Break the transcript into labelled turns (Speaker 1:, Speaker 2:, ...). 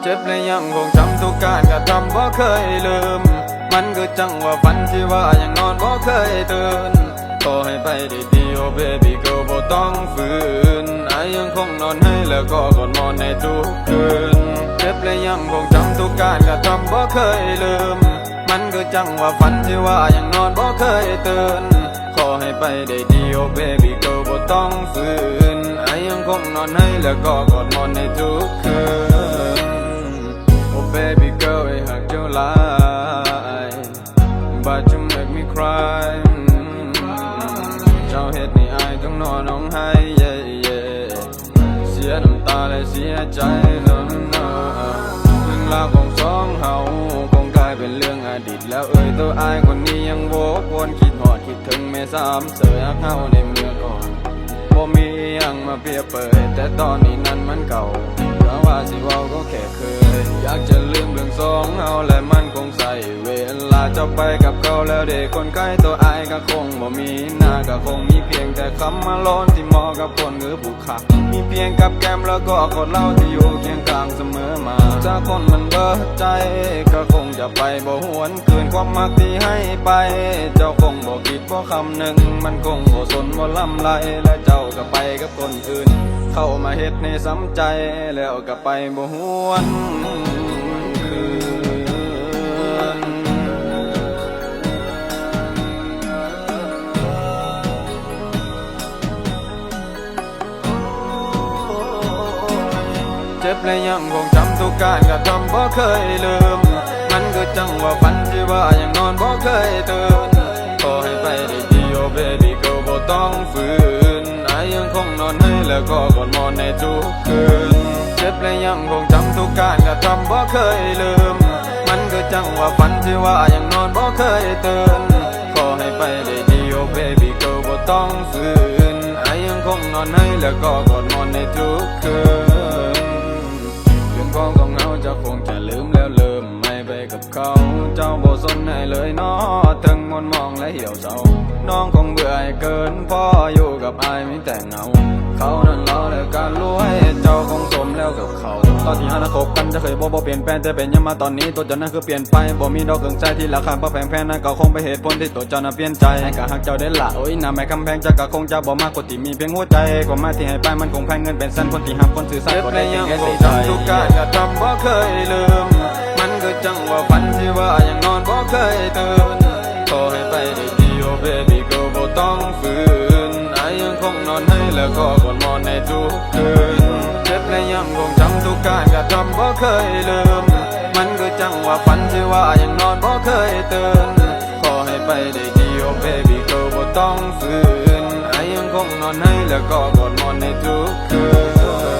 Speaker 1: เจ็บและยังคงจำทุกการกระทำบ่เคยลืมมันคือจังว่าฝันที่ว่ายังนอนบ่เคยตื่นขอให้ไปได้ดีโอ้ baby girl บ่ต้องฝืนไอยังคงนอนให้แล้วก็กอดหมอนในทุกคืนเจ็บและยังคงจำทุกการกระทำบ่เคยลืมมันคือจังว่าฝันที่ว่ายังนอนบ่เคยตื่นขอให้ไปได้ดีโอ้ baby girl บ่ต้องฝืนไอยังคงนอนให้แล้วก็กอดหมอนในทุกคืนโอ้ baby girl ไอ้หักเจ้าหลาย but you make me cry เจ้าเฮ็ดให้อายต้องนอนร้องไห้ เสียน้ำตาและเสียใจเรื่องราวของสองเฮาคงกลายเป็นเรื่องอดีตแล้วตัวอายคนนี้ยังโวกวนคิดหอดคิดถึงแม่ซ้ำเสือเฮาในเมื่อก่อนบ่มียังมาเปรียบเปยแต่ตอนนี้นั้นมันเก่าเพราะว่าสิเว้าก็แค่เคยอยากจะลืมเรื่องสองเฮาและมันคงใส่เวลาจะไปกับเขาแล้วเด็กคนใกล้ตัวอายก็คงบ่มีหน้าก็คงมีเพียงแต่คำมาล้นที่เหมาะกับคนหรือบุคคลมีเพียงกับแก้มแล้วก็กอดเล่าที่อยู่เคียงข้างเสมอมาถ้าคนมันเบิดใจก็คงจะไปบ่หวนคืนความมักที่ให้ไปเจ้าคงบ่คิดบ่คำหนึ่งมันคงบ่สนบ่ลำไรและเจ้าก็ไปกับคนอื่นเข้ามาเฮ็ดให้ซ้ำใจแล้วก็ไปบ่หวนคืนเจ็บและยังคงจำทุกการกระทำบ่เคยลืมมันคือจังว่าฝันที่ว่ายังนอนบ่เคยตื่นขอให้ไปได้ดีโอ้ baby girl บ่ต้องฝืนไอยังคงนอนให้แล้วก็กอดหมอนในทุกคืนเจ็บและยังคงจำทุกการกระทำบ่เคยลืมมันคือจังว่าฝันที่ว่ายังนอนบ่เคยตื่นขอให้ไปได้ดีโอ้ baby girl บ่ต้องฝืนไอยังคงนอนให้แล้วก็กอดหมอนในทุกคืนของเฮาจะคงจะลืมแล้วลืมไม่ไปกับเขาเจ้าบ่สนให้เลยเนาะถึงมนมองและเหี่ยวเศร้าน้องคงเบื่อเกินพออยู่กับอายมีแต่เงาเขานั้นรอแล้วการรวยเจ้าคงสมแล้วกับเขาตอนที่หาคบกันจะเคยบ่เปลี่ยนแปลงแต่เป็นยังมาตอนนี้ตัวเจ้านั้นคือเปลี่ยนไปบ่มีดอกเกิงใจที่ราคาบ่แพงแพงนั่นก็คงเป็นเหตุผลที่ตัวเจ้านั้นเปลี่ยนใจให้กะหักเจ้าได้ละโอ้ยน้าแม่คำแพงจะก็คงจะบ่มากกว่าที่มีเพียงหัวใจกว่ามาที่ให้ไปมันคงแพงเงินเป็นแสนคนที่หักคนสื่อสารก็ได้ยังคงจำทุกการกระทำบ่เคยลืมมันคือจังว่าฝันที่ว่ายังนอนบ่เคยตื่นขอให้ไปได้ดีโอ้ baby girl บ่ต้องฝืนไอยังคงนอนให้แล้วก็กอดหมอนในทุกคืนเจ็บและยังคงจำทุกการกระทำบ่เคยลืมมันคือจังว่าฝันที่ว่ายังนอนบ่เคยตื่นขอให้ไปได้ดีโอ้ baby girl บ่ต้องฝืนไอยังคงนอนให้แล้วก็กอดหมอนในทุกคืน